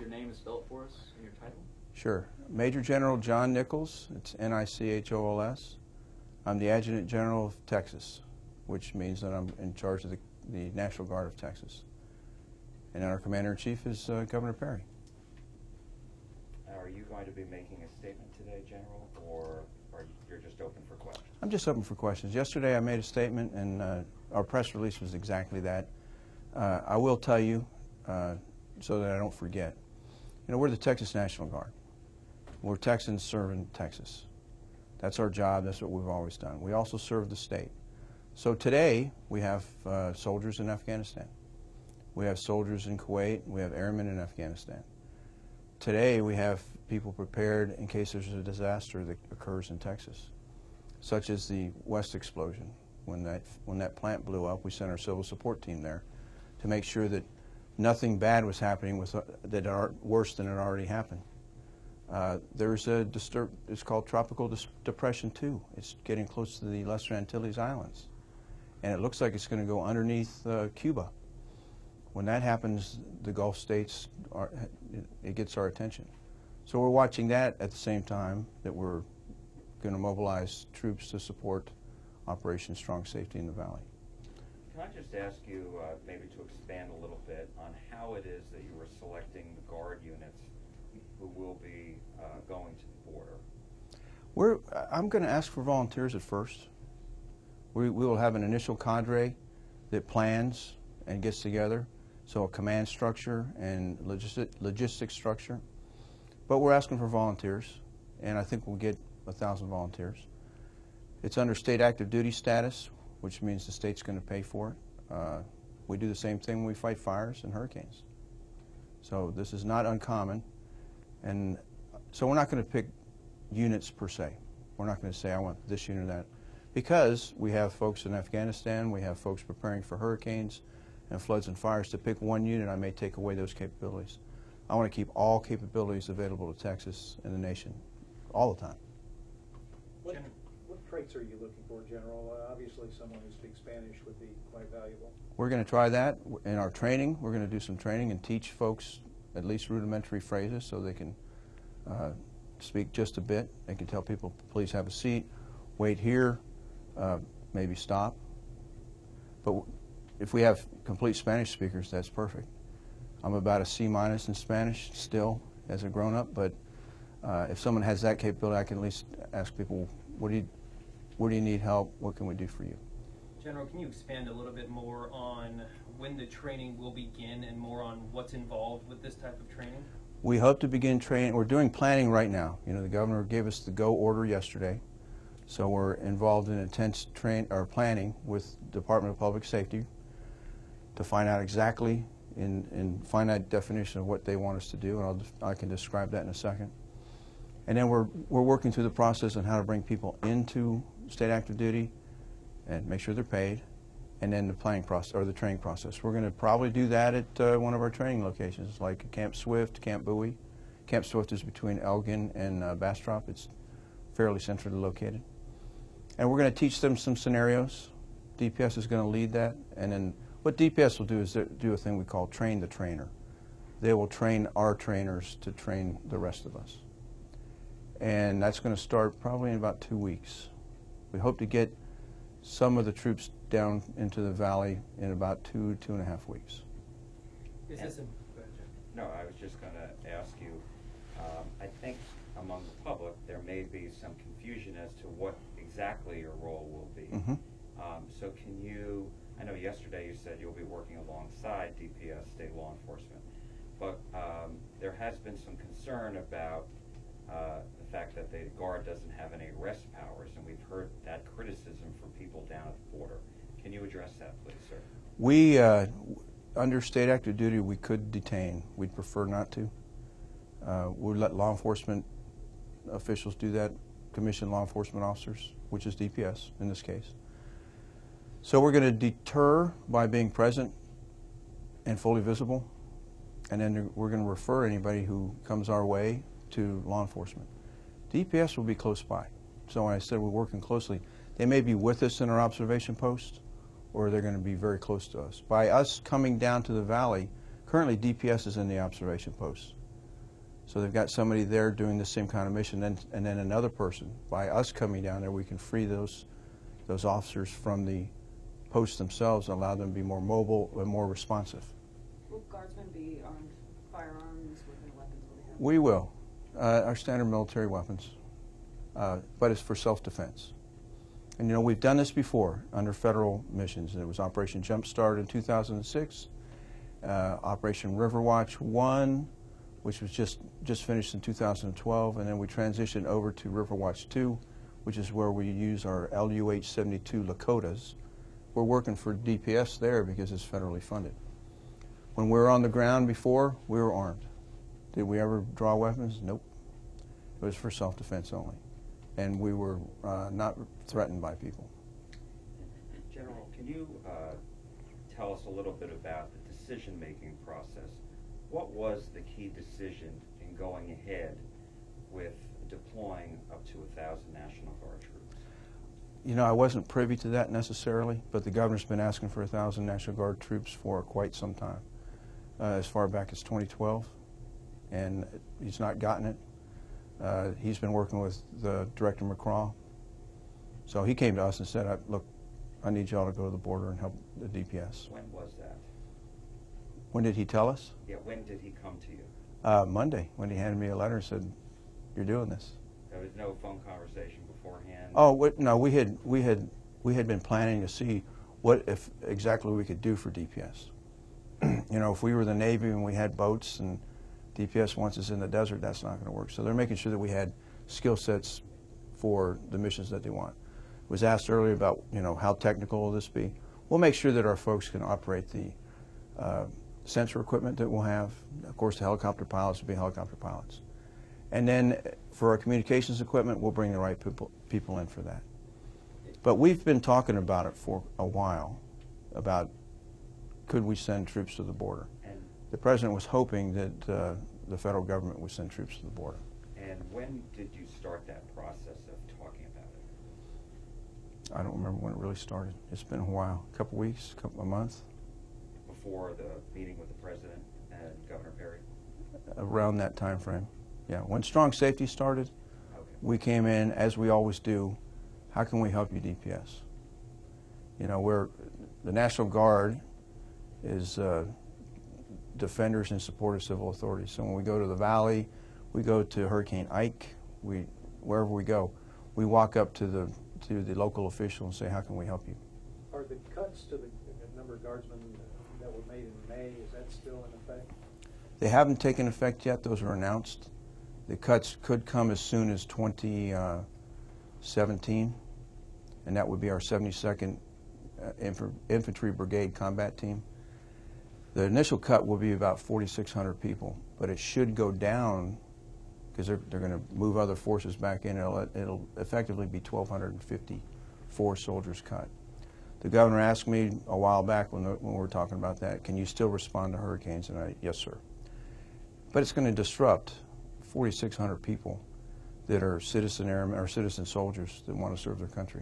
your name and spell it for us and your title? Sure. Major General John Nichols. It's Nichols. I'm the Adjutant General of Texas, which means that I'm in charge of the National Guard of Texas. And our Commander-in-Chief is Governor Perry. Are you going to be making a statement today, General, or you're just open for questions? I'm just open for questions. Yesterday I made a statement, and our press release was exactly that. I will tell you, so that I don't forget, you know, we're the Texas National Guard. We're Texans serving Texas. That's our job. That's what we've always done. We also serve the state. So today we have soldiers in Afghanistan. We have soldiers in Kuwait. We have airmen in Afghanistan. Today we have people prepared in case there's a disaster that occurs in Texas, such as the West explosion. When that plant blew up, we sent our civil support team there to make sure that nothing bad was happening that are worse than it already happened. There's it's called Tropical Depression 2. It's getting close to the Lesser Antilles Islands, and it looks like it's going to go underneath Cuba. When that happens, the Gulf states, it gets our attention. So we're watching that at the same time that we're going to mobilize troops to support Operation Strong Safety in the Valley. Can I just ask you maybe to expand a little bit on how it is that you were selecting the Guard units who will be going to the border? I'm going to ask for volunteers at first. We will have an initial cadre that plans and gets together, so a command structure and logistic structure. But we're asking for volunteers, and I think we'll get 1,000 volunteers. It's under state active duty status, which means the state's going to pay for it. We do the same thing when we fight fires and hurricanes. So this is not uncommon. And so we're not going to pick units per se. We're not going to say I want this unit or that. Because we have folks in Afghanistan, we have folks preparing for hurricanes and floods and fires. To pick one unit, I may take away those capabilities. I want to keep all capabilities available to Texas and the nation all the time. What traits are you looking for, General? Obviously someone who speaks Spanish would be quite valuable. We're going to try that in our training. We're going to do some training and teach folks at least rudimentary phrases so they can speak just a bit. They can tell people, please have a seat, wait here, maybe stop. But if we have complete Spanish speakers, that's perfect. I'm about a C- in Spanish still as a grown-up, but if someone has that capability, I can at least ask people, where do you need help? What can we do for you? General, can you expand a little bit more on when the training will begin and more on what's involved with this type of training? We hope to begin training. We're doing planning right now. You know, the governor gave us the go order yesterday, so we're involved in intense planning with the Department of Public Safety to find out exactly in finite definition of what they want us to do, and I can describe that in a second. And then we're working through the process on how to bring people into state active duty and make sure they're paid, and then the planning process or the training process. We're going to probably do that at one of our training locations, like Camp Swift, Camp Bowie. Camp Swift is between Elgin and Bastrop. It's fairly centrally located. And we're going to teach them some scenarios. DPS is going to lead that, and then what DPS will do is do a thing we call train the trainer. They will train our trainers to train the rest of us. And that's going to start probably in about 2 weeks. We hope to get some of the troops down into the valley in about 2.5 weeks. Is this a... No, I was just going to ask you, I think among the public there may be some confusion as to what exactly your role will be. Mm-hmm. So can you, I know yesterday you said you'll be working alongside DPS, state law enforcement, but there has been some concern about the fact that the Guard doesn't have any arrest powers, and we've heard that criticism from people down at the border. Can you address that, please, sir? We, under state active duty, we could detain. We'd prefer not to. We'd let law enforcement officials do that, commissioned law enforcement officers, which is DPS in this case. So we're going to deter by being present and fully visible, and then we're going to refer anybody who comes our way to law enforcement. DPS will be close by. So when I said we're working closely, they may be with us in our observation post, or they're going to be very close to us. By us coming down to the valley, currently DPS is in the observation post. So they've got somebody there doing the same kind of mission, and then another person. By us coming down there, we can free those officers from the posts themselves and allow them to be more mobile and more responsive. Will guardsmen be armed, firearms, what kind of weapons will they have? We will. Our standard military weapons, but it's for self-defense. And you know, we've done this before under federal missions. There was Operation Jump Start in 2006, Operation Riverwatch 1, which was just finished in 2012, and then we transitioned over to Riverwatch 2, which is where we use our LUH-72 Lakotas. We're working for DPS there because it's federally funded. When we were on the ground before, we were armed. Did we ever draw weapons? Nope. It was for self-defense only. And we were not threatened by people. General, can you tell us a little bit about the decision-making process? What was the key decision in going ahead with deploying up to 1,000 National Guard troops? You know, I wasn't privy to that necessarily, but the governor's been asking for 1,000 National Guard troops for quite some time, as far back as 2012, and he's not gotten it. He's been working with the Director McCraw. So he came to us and said, look, I need y'all to go to the border and help the DPS. When was that? When did he tell us? Yeah, when did he come to you? Monday, when he handed me a letter and said, you're doing this. There was no phone conversation beforehand? Oh, no, we had been planning to see what exactly we could do for DPS. You know, if we were the Navy and we had boats and DPS wants us in the desert, that's not going to work. So they're making sure that we had skill sets for the missions that they want. Was asked earlier about, you know, how technical will this be? We'll make sure that our folks can operate the sensor equipment that we'll have. Of course, the helicopter pilots will be helicopter pilots. And then for our communications equipment, we'll bring the right people in for that. But we've been talking about it for a while, about could we send troops to the border. And the President was hoping that the federal government would send troops to the border. And when did you start that process of talking about it? I don't remember when it really started. It's been a while, a couple weeks, a month. Before the meeting with the President and Governor Perry? Around that time frame, yeah. When Strong Safety started, Okay. we came in, as we always do, how can we help you, DPS? You know, the National Guard is defenders and support of civil authorities. So when we go to the Valley, we go to Hurricane Ike, wherever we go, we walk up to the local official and say, how can we help you? Are the cuts to the number of guardsmen that were made in May, is that still in effect? They haven't taken effect yet. Those are announced. The cuts could come as soon as 2017, and that would be our 72nd Infantry Brigade Combat Team. The initial cut will be about 4,600 people, but it should go down because they're going to move other forces back in. It'll effectively be 1,254 soldiers cut. The governor asked me a while back when we were talking about that, can you still respond to hurricanes? And yes, sir. But it's going to disrupt 4,600 people that are citizen airmen or citizen soldiers that want to serve their country.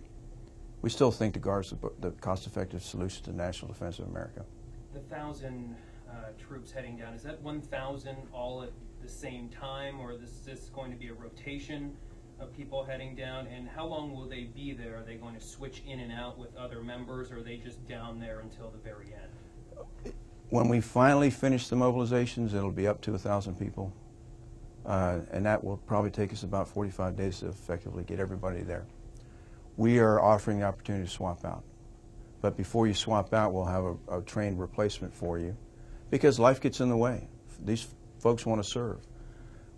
We still think the Guard's the cost-effective solution to the national defense of America. The 1,000 troops heading down, is that 1,000 all at the same time, or is this going to be a rotation of people heading down? And how long will they be there? Are they going to switch in and out with other members, or are they just down there until the very end? When we finally finish the mobilizations, it'll be up to 1,000 people, and that will probably take us about 45 days to effectively get everybody there. We are offering the opportunity to swap out. But before you swap out, we'll have a trained replacement for you, because life gets in the way. These folks want to serve.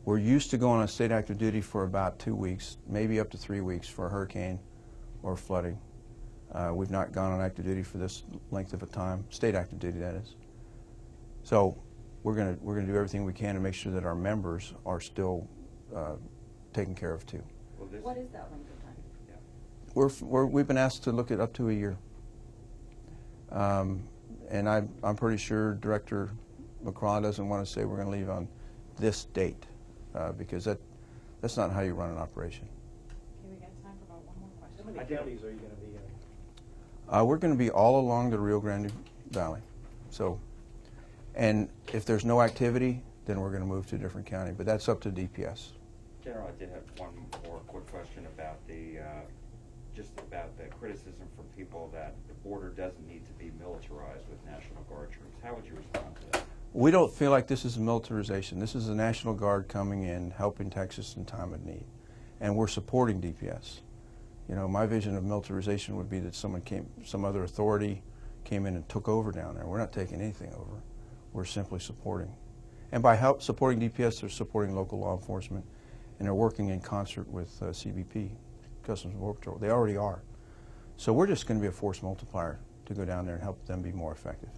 We're used to going on state active duty for about 2 weeks, maybe up to 3 weeks for a hurricane or flooding. We've not gone on active duty for this length of a time, state active duty that is. So we're going to do everything we can to make sure that our members are still taken care of too. Well, What is that length of time? Yeah. We've been asked to look at up to a year. And I'm pretty sure Director McCraw doesn't want to say we're going to leave on this date, because that's not how you run an operation. Okay, we got time for about one more question. How many counties are you going to be in? We're going to be all along the Rio Grande Valley. So, and if there's no activity, then we're going to move to a different county. But that's up to DPS. General, I did have one more quick question about just about the criticism from people that the border doesn't need to be militarized with National Guard troops. How would you respond to that? We don't feel like this is a militarization. This is the National Guard coming in, helping Texas in time of need. And we're supporting DPS. You know, my vision of militarization would be that some other authority came in and took over down there. We're not taking anything over. We're simply supporting. And by supporting DPS, they're supporting local law enforcement, and they're working in concert with CBP, Customs and Border Patrol. They already are. So we're just going to be a force multiplier to go down there and help them be more effective.